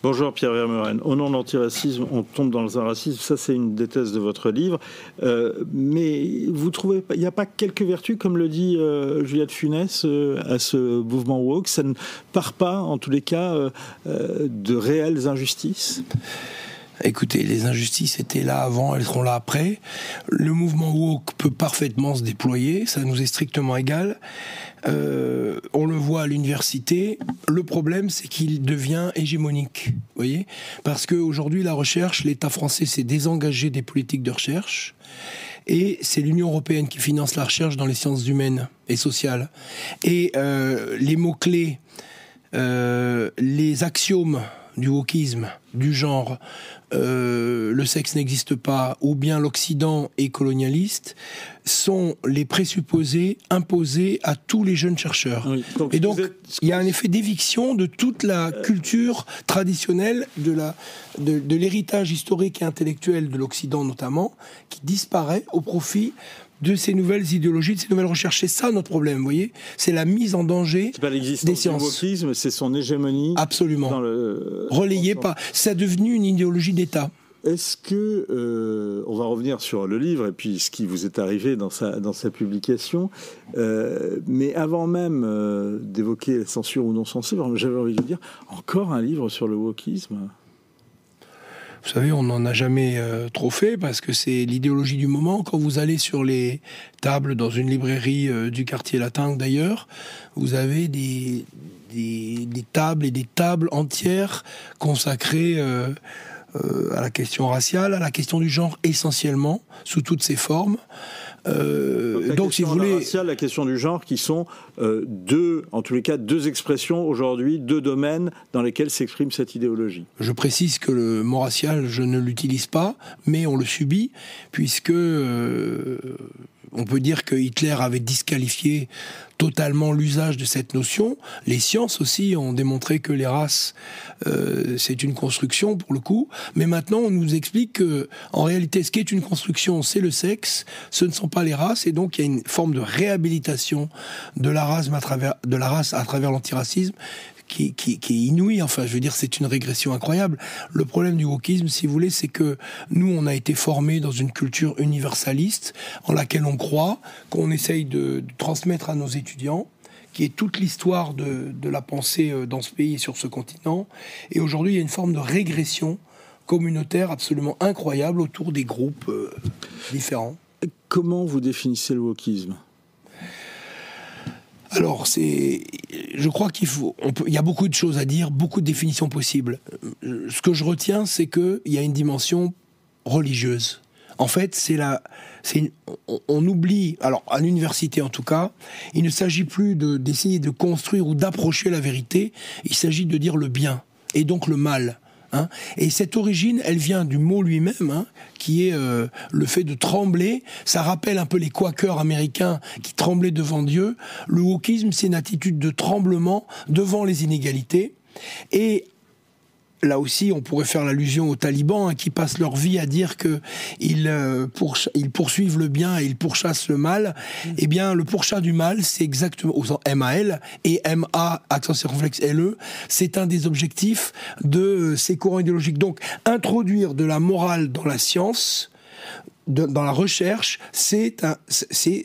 Bonjour Pierre Vermeuren. Au nom de l'antiracisme, on tombe dans un racisme. Ça, c'est une des thèses de votre livre. Mais vous trouvez, il n'y a pas quelques vertus, comme le dit Juliette Funès, à ce mouvement woke? Ça ne part pas, en tous les cas, de réelles injustices? Écoutez, les injustices étaient là avant, elles seront là après. Le mouvement woke peut parfaitement se déployer, ça nous est strictement égal. On le voit à l'université. Le problème, c'est qu'il devient hégémonique, vous voyez, parce qu'aujourd'hui, la recherche, l'État français s'est désengagé des politiques de recherche. Et c'est l'Union européenne qui finance la recherche dans les sciences humaines et sociales. Et les mots-clés, les axiomes du wokisme, du genre le sexe n'existe pas, ou bien l'Occident est colonialiste, sont les présupposés imposés à tous les jeunes chercheurs. Oui, et donc, il y a un effet d'éviction de toute la culture traditionnelle, de l'héritage historique et intellectuel de l'Occident notamment, qui disparaît au profit de ces nouvelles idéologies, de ces nouvelles recherches. C'est ça notre problème, vous voyez. C'est la mise en danger c'est pas l'existence des sciences. Du wokisme, c'est son hégémonie. Absolument. Relayé par... C'est devenu une idéologie d'État. Est-ce que, on va revenir sur le livre et puis ce qui vous est arrivé dans sa publication, mais avant même d'évoquer censure ou non-censure, j'avais envie de dire, encore un livre sur le wokisme? Vous savez, on n'en a jamais trop fait parce que c'est l'idéologie du moment. Quand vous allez sur les tables dans une librairie du quartier latin d'ailleurs, vous avez des tables et des tables entières consacrées à la question raciale, à la question du genre essentiellement, sous toutes ses formes. Donc si vous voulez, raciale, la question du genre, qui sont en tous les cas, deux expressions aujourd'hui, deux domaines dans lesquels s'exprime cette idéologie. Je précise que le mot racial, je ne l'utilise pas, mais on le subit, puisque on peut dire que Hitler avait disqualifié totalement l'usage de cette notion. Les sciences aussi ont démontré que les races, c'est une construction pour le coup. Mais maintenant, on nous explique que, en réalité, ce qui est une construction, c'est le sexe, ce ne sont pas les races. Et donc, il y a une forme de réhabilitation de la race à travers l'antiracisme qui est inouïe. Enfin, je veux dire, c'est une régression incroyable. Le problème du wokisme, si vous voulez, c'est que nous, on a été formés dans une culture universaliste en laquelle on croit, qu'on essaye de transmettre à nos étudiants, qui est toute l'histoire de la pensée dans ce pays et sur ce continent. Et aujourd'hui, il y a une forme de régression communautaire absolument incroyable autour des groupes différents. Comment vous définissez le wokisme ? Alors, je crois il y a beaucoup de choses à dire, beaucoup de définitions possibles. Ce que je retiens, c'est qu'il y a une dimension religieuse. En fait, on oublie, alors à l'université en tout cas, il ne s'agit plus d'essayer de construire ou d'approcher la vérité, il s'agit de dire le bien, et donc le mal. Et cette origine, elle vient du mot lui-même, qui est le fait de trembler. Ça rappelle un peu les quakers américains qui tremblaient devant Dieu. Le wokisme, c'est une attitude de tremblement devant les inégalités. Et là aussi, on pourrait faire l'allusion aux talibans qui passent leur vie à dire qu'ils poursuivent le bien et ils pourchassent le mal. Eh bien, le pourchat du mal, c'est exactement M-A-L et M-A, accent circonflexe L-E, c'est un des objectifs de ces courants idéologiques. Donc, introduire de la morale dans la science, dans la recherche, c'est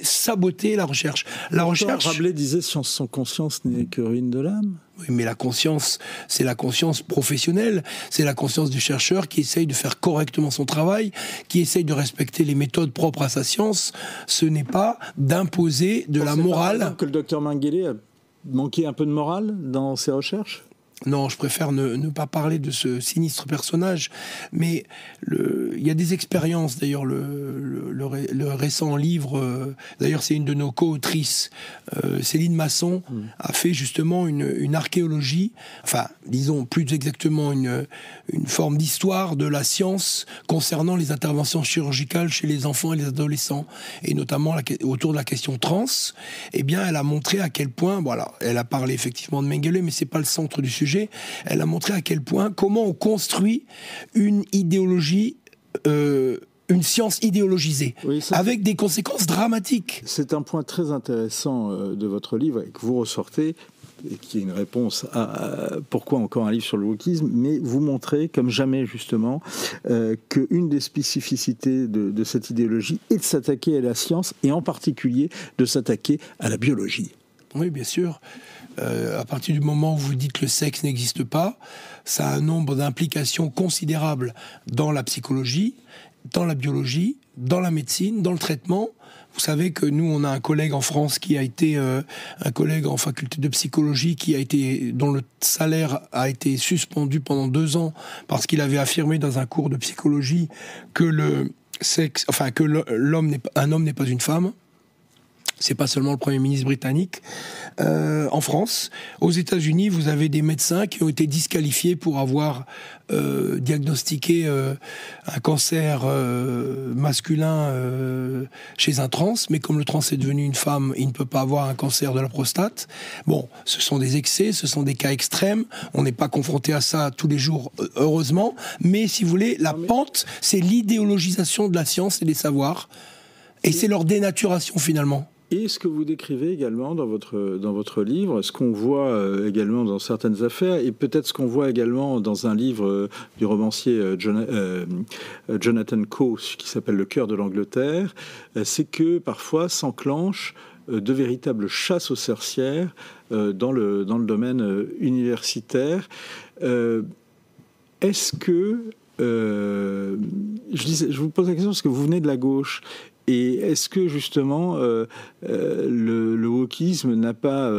saboter la recherche. Rabelais disait « Science sans conscience n'est que ruine de l'âme ». Oui, mais la conscience, c'est la conscience professionnelle, c'est la conscience du chercheur qui essaye de faire correctement son travail, qui essaye de respecter les méthodes propres à sa science. Ce n'est pas d'imposer de la morale. Par exemple, que le docteur Mengele a manqué un peu de morale dans ses recherches ? Non, je préfère ne pas parler de ce sinistre personnage, mais il y a des expériences, d'ailleurs, le récent livre, d'ailleurs c'est une de nos co-autrices, Céline Masson, a fait justement une archéologie, enfin, disons plus exactement une forme d'histoire de la science concernant les interventions chirurgicales chez les enfants et les adolescents, et notamment autour de la question trans. Eh bien, elle a montré à quel point, voilà, elle a parlé effectivement de Mengele, mais c'est pas le centre du sujet. Elle a montré à quel point, comment on construit une idéologie, une science idéologisée, oui, avec des conséquences dramatiques. C'est un point très intéressant de votre livre, et que vous ressortez et qui est une réponse à pourquoi encore un livre sur le wokisme, mais vous montrez, comme jamais justement, qu'une des spécificités de cette idéologie est de s'attaquer à la science, et en particulier de s'attaquer à la biologie. Oui, bien sûr. À partir du moment où vous dites que le sexe n'existe pas, ça a un nombre d'implications considérables dans la psychologie, dans la biologie, dans la médecine, dans le traitement. Vous savez que nous, on a un collègue en France qui a été un collègue en faculté de psychologie dont le salaire a été suspendu pendant 2 ans parce qu'il avait affirmé dans un cours de psychologie que un homme n'est pas une femme. C'est pas seulement le Premier ministre britannique. En France, aux États-Unis, vous avez des médecins qui ont été disqualifiés pour avoir diagnostiqué un cancer masculin chez un trans, mais comme le trans est devenu une femme, il ne peut pas avoir un cancer de la prostate. Bon, ce sont des excès, ce sont des cas extrêmes. On n'est pas confronté à ça tous les jours, heureusement. Mais si vous voulez, la pente, c'est l'idéologisation de la science et des savoirs, et c'est leur dénaturation finalement. Et ce que vous décrivez également dans votre livre, ce qu'on voit également dans certaines affaires, et peut-être ce qu'on voit également dans un livre du romancier Jonathan Coe, qui s'appelle Le cœur de l'Angleterre, c'est que parfois s'enclenchent de véritables chasses aux sorcières dans le domaine universitaire. Est-ce que... je vous pose la question parce que vous venez de la gauche. Et est-ce que justement le wokisme n'a pas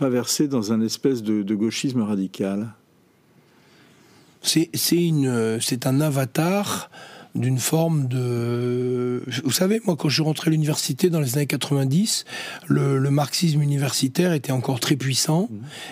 versé dans un espèce de gauchisme radical ? C'est un avatar d'une forme de... Vous savez, moi, quand je suis rentré à l'université dans les années 90, le marxisme universitaire était encore très puissant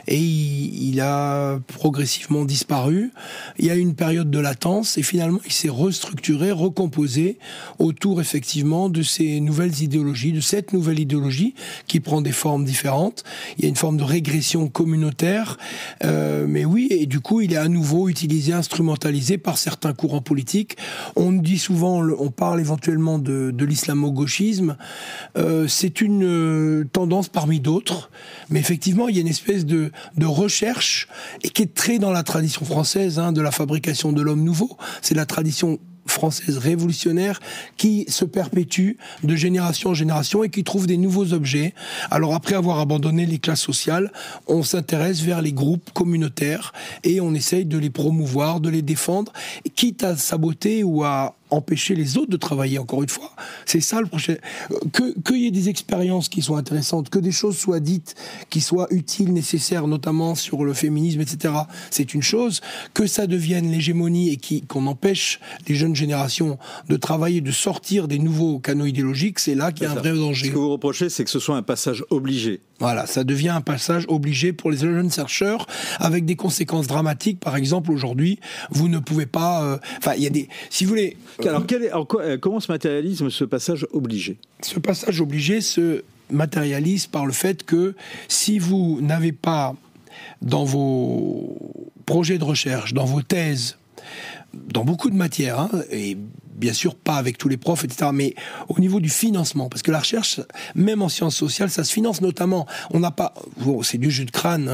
et il a progressivement disparu. Il y a eu une période de latence et finalement, il s'est restructuré, recomposé autour, effectivement, de ces nouvelles idéologies, de cette nouvelle idéologie qui prend des formes différentes. Il y a une forme de régression communautaire, mais oui, et du coup, il est à nouveau utilisé, instrumentalisé par certains courants politiques. On dit souvent, on parle éventuellement de l'islamo-gauchisme. C'est une tendance parmi d'autres, mais effectivement, il y a une espèce de recherche et qui est très dans la tradition française de la fabrication de l'homme nouveau. C'est la tradition française révolutionnaire qui se perpétue de génération en génération et qui trouve des nouveaux objets. Alors après avoir abandonné les classes sociales, on s'intéresse vers les groupes communautaires et on essaye de les promouvoir, de les défendre, quitte à saboter ou à empêcher les autres de travailler, encore une fois. C'est ça le prochain. Qu'il y ait des expériences qui soient intéressantes, que des choses soient dites, qui soient utiles, nécessaires, notamment sur le féminisme, etc. C'est une chose. Que ça devienne l'hégémonie et qu'on empêche les jeunes générations de travailler, de sortir des nouveaux canaux idéologiques, c'est là qu'il y a un vrai danger. Ce que vous reprochez, c'est que ce soit un passage obligé. Voilà, ça devient un passage obligé pour les jeunes chercheurs, avec des conséquences dramatiques. Par exemple, aujourd'hui, vous ne pouvez pas... il y a des... Si vous voulez... Alors, comment se matérialise ce passage obligé ? Ce passage obligé se matérialise par le fait que si vous n'avez pas dans vos projets de recherche, dans vos thèses, dans beaucoup de matières, et bien sûr pas avec tous les profs, etc., mais au niveau du financement, parce que la recherche, même en sciences sociales, ça se finance notamment. On n'a pas... Bon, c'est du jus de crâne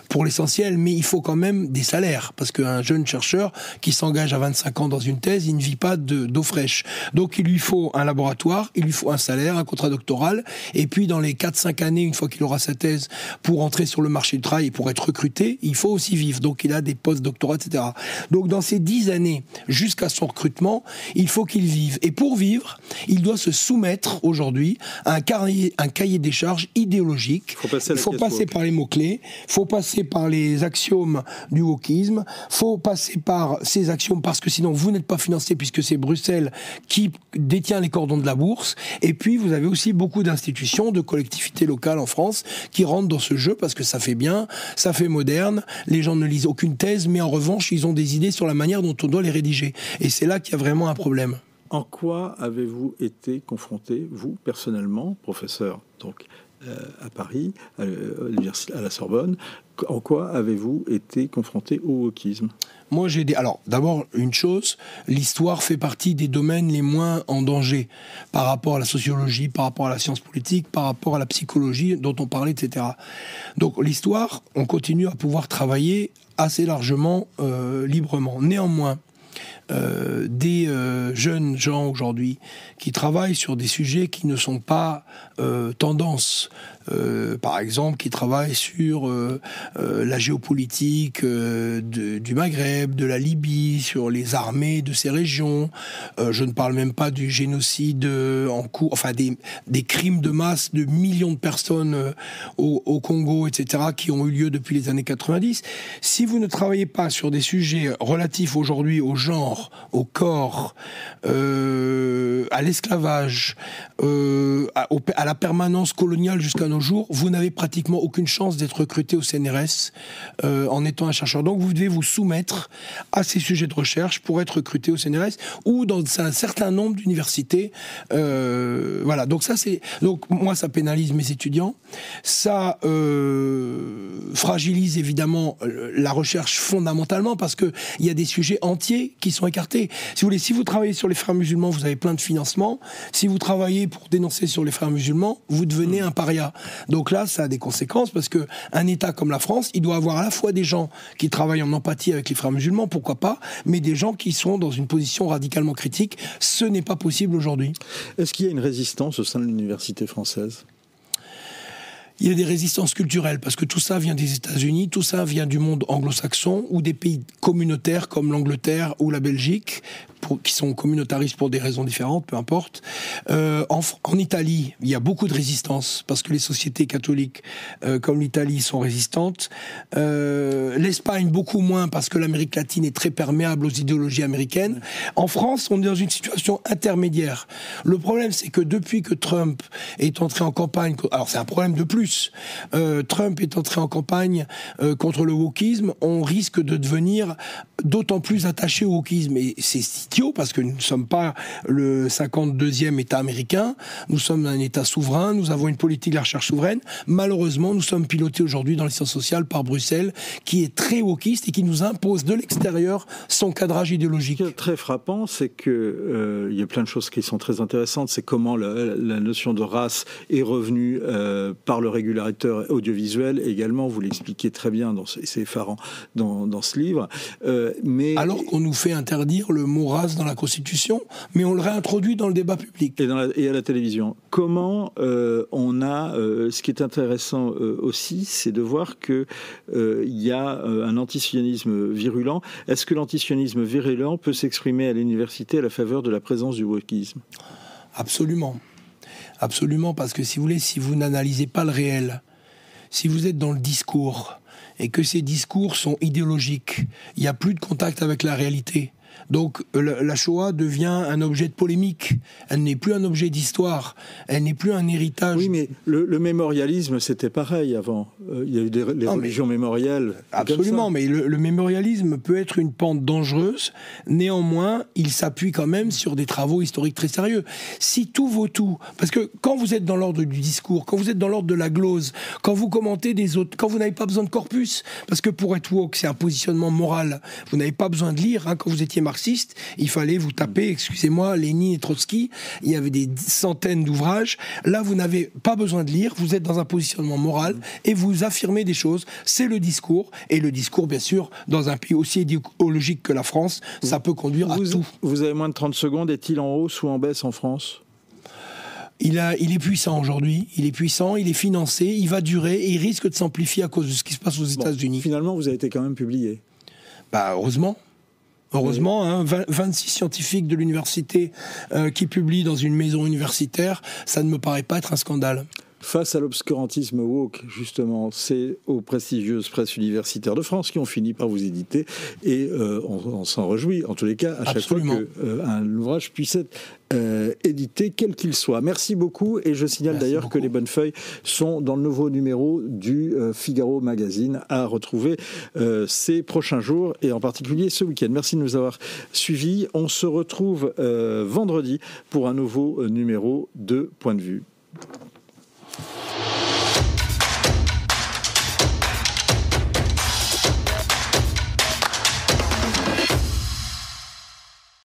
pour l'essentiel, mais il faut quand même des salaires, parce qu'un jeune chercheur qui s'engage à 25 ans dans une thèse, il ne vit pas d'eau fraîche. Donc il lui faut un laboratoire, il lui faut un salaire, un contrat doctoral, et puis dans les 4-5 années, une fois qu'il aura sa thèse, pour entrer sur le marché du travail et pour être recruté, il faut aussi vivre. Donc il a des post-doctorats, etc. Donc dans ces 10 années, jusqu'à son recrutement, il faut qu'il vive. Et pour vivre, il doit se soumettre aujourd'hui à un cahier des charges idéologique. Il faut passer par les mots-clés, il faut passer par les axiomes du wokisme, il faut passer par ces axiomes parce que sinon vous n'êtes pas financé puisque c'est Bruxelles qui détient les cordons de la bourse. Et puis vous avez aussi beaucoup d'institutions, de collectivités locales en France qui rentrent dans ce jeu parce que ça fait bien, ça fait moderne, les gens ne lisent aucune thèse, mais en revanche ils ont des idées sur la manière dont on doit les rédiger. Et c'est là qu'il y a vraiment un problème. En quoi avez-vous été confronté, vous, personnellement, professeur, donc à Paris, à la Sorbonne. En quoi avez-vous été confronté au wokisme ? Moi, alors, d'abord, une chose, l'histoire fait partie des domaines les moins en danger par rapport à la sociologie, par rapport à la science politique, par rapport à la psychologie dont on parlait, etc. Donc, l'histoire, on continue à pouvoir travailler assez largement, librement. Néanmoins, des jeunes gens aujourd'hui qui travaillent sur des sujets qui ne sont pas tendances, par exemple qui travaillent sur la géopolitique du Maghreb, de la Libye, sur les armées de ces régions. Je ne parle même pas du génocide en cours, enfin des crimes de masse de millions de personnes au Congo, etc., qui ont eu lieu depuis les années 90. Si vous ne travaillez pas sur des sujets relatifs aujourd'hui au genre, au corps, à l'esclavage, à la permanence coloniale jusqu'à nos jours, vous n'avez pratiquement aucune chance d'être recruté au CNRS en étant un chercheur. Donc vous devez vous soumettre à ces sujets de recherche pour être recruté au CNRS ou dans un certain nombre d'universités. Voilà. Donc moi ça pénalise mes étudiants, ça fragilise évidemment la recherche fondamentalement parce que il y a des sujets entiers qui sont écartés. Si vous voulez, si vous travaillez sur les frères musulmans, vous avez plein de financement. Si vous travaillez pour dénoncer sur les frères musulmans, vous devenez un paria. Donc là, ça a des conséquences parce que un État comme la France, il doit avoir à la fois des gens qui travaillent en empathie avec les frères musulmans, pourquoi pas, mais des gens qui sont dans une position radicalement critique. Ce n'est pas possible aujourd'hui. Est-ce qu'il y a une résistance au sein de l'université française ? Il y a des résistances culturelles, parce que tout ça vient des États-Unis, tout ça vient du monde anglo-saxon, ou des pays communautaires comme l'Angleterre ou la Belgique, qui sont communautaristes pour des raisons différentes, peu importe. En Italie, il y a beaucoup de résistance, parce que les sociétés catholiques, comme l'Italie, sont résistantes. L'Espagne, beaucoup moins, parce que l'Amérique latine est très perméable aux idéologies américaines. En France, on est dans une situation intermédiaire. Le problème, c'est que depuis que Trump est entré en campagne, alors c'est un problème de plus, Trump est entré en campagne contre le wokisme, on risque de devenir d'autant plus attaché au wokisme. Et c'est idiot, parce que nous ne sommes pas le 52e État américain, nous sommes un État souverain, nous avons une politique de la recherche souveraine. Malheureusement, nous sommes pilotés aujourd'hui dans les sciences sociales par Bruxelles, qui est très wokiste et qui nous impose de l'extérieur son cadrage idéologique. Ce qui est très frappant, c'est que y a plein de choses qui sont très intéressantes. C'est comment la notion de race est revenue par le régulateur audiovisuel également. Vous l'expliquez très bien, c'est effarant dans ce livre. Mais alors qu'on nous fait interdire le mot race dans la Constitution, mais on le réintroduit dans le débat public. Et à la télévision. Comment on a... ce qui est intéressant aussi, c'est de voir qu'il y a un antisionisme virulent. Est-ce que l'antisionisme virulent peut s'exprimer à l'université à la faveur de la présence du wokisme ? Absolument. Absolument, parce que si vous voulez, si vous n'analysez pas le réel, si vous êtes dans le discours, et que ces discours sont idéologiques, il n'y a plus de contact avec la réalité. Donc la Shoah devient un objet de polémique. Elle n'est plus un objet d'histoire. Elle n'est plus un héritage. Oui, mais le mémorialisme, c'était pareil avant. Il y a eu les religions mémorielles. Absolument, mais le mémorialisme peut être une pente dangereuse. Néanmoins, il s'appuie quand même sur des travaux historiques très sérieux. Si tout vaut tout, parce que quand vous êtes dans l'ordre du discours, quand vous êtes dans l'ordre de la glose, quand vous commentez des autres, quand vous n'avez pas besoin de corpus, parce que pour être woke, c'est un positionnement moral. Vous n'avez pas besoin de lire. Quand vous étiez marxiste, il fallait vous taper, excusez-moi, Lénine et Trotsky, il y avait des centaines d'ouvrages. Là, vous n'avez pas besoin de lire, vous êtes dans un positionnement moral et vous affirmez des choses. C'est le discours. Et le discours, bien sûr, dans un pays aussi idéologique que la France, ça peut conduire à tout. Vous avez moins de 30 secondes. Est-il en hausse ou en baisse en France ? Il est puissant aujourd'hui, il est puissant, il est financé, il va durer et il risque de s'amplifier à cause de ce qui se passe aux États-Unis. Finalement, vous avez été quand même publié. Heureusement. Heureusement, 26 scientifiques de l'université qui publient dans une maison universitaire, ça ne me paraît pas être un scandale. Face à l'obscurantisme woke, justement, c'est aux prestigieuses presses universitaires de France qui ont fini par vous éditer et on s'en réjouit, en tous les cas, à chaque Absolument. fois qu'un ouvrage puisse être édité, quel qu'il soit. Merci beaucoup et je signale d'ailleurs que les bonnes feuilles sont dans le nouveau numéro du Figaro Magazine à retrouver ces prochains jours et en particulier ce week-end. Merci de nous avoir suivis. On se retrouve vendredi pour un nouveau numéro de Point de vue.